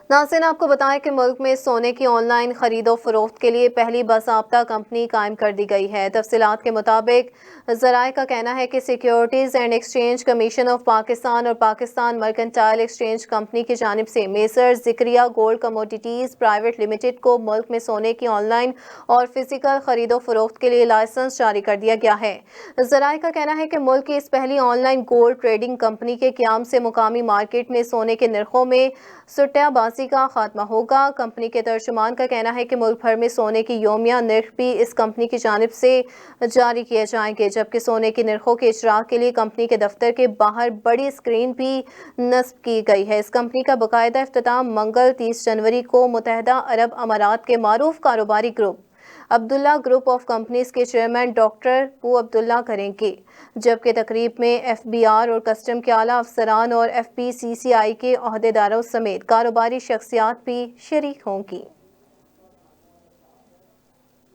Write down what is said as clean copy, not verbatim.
ناظرین، آپ کو بتائیں کہ ملک میں سونے کی آن لائن خرید و فروخت کے لیے پہلی باضابطہ کمپنی قائم کر دی گئی ہے۔ تفصیلات کے مطابق ذرائع کا کہنا ہے کہ securities and exchange commission of Pakistan اور پاکستان مرکنٹائل ایکسچینج کمپنی کی جانب سے میسر ذکریہ گولڈ کموڈیٹیز پرائیویٹ لمیٹڈ کو ملک میں سونے کی آن لائن اور فزیکل خرید و فروخت کے لیے لائسنس جاری کر دیا گیا ہے۔ ذرائع کا کہنا ہے کہ ملک کی اس پہلی on line gold trading company کے قیام سے مقامی مارکیٹ میں سونے کے نرخوں میں سٹہ بازی کا خاتمہ ہوگا۔ کمپنی کے ترجمان کا کہنا ہے کہ ملک بھر میں سونے کی یومیہ نرخ بھی اس کمپنی کی جانب سے جاری کیے جائیں گے، جبکہ سونے کے نرخوں کے اجراء کے لیے کمپنی کے دفتر کے باہر بڑی اسکرین بھی نصب کی گئی ہے۔ اس کمپنی کا باقاعدہ افتتاح منگل 30 جنوری کو متحدہ عرب امارات کے معروف کاروباری group Abdullah group of companies کے چیئرمین ڈاکٹر پو عبداللہ کریں گے، جبکہ تقریب میں ایف بی آر اور کسٹم کے اعلیٰ افسران اور ایف پی سی سی آئی کے عہدیداروں سمیت کاروباری شخصیات بھی شریک ہوں گی۔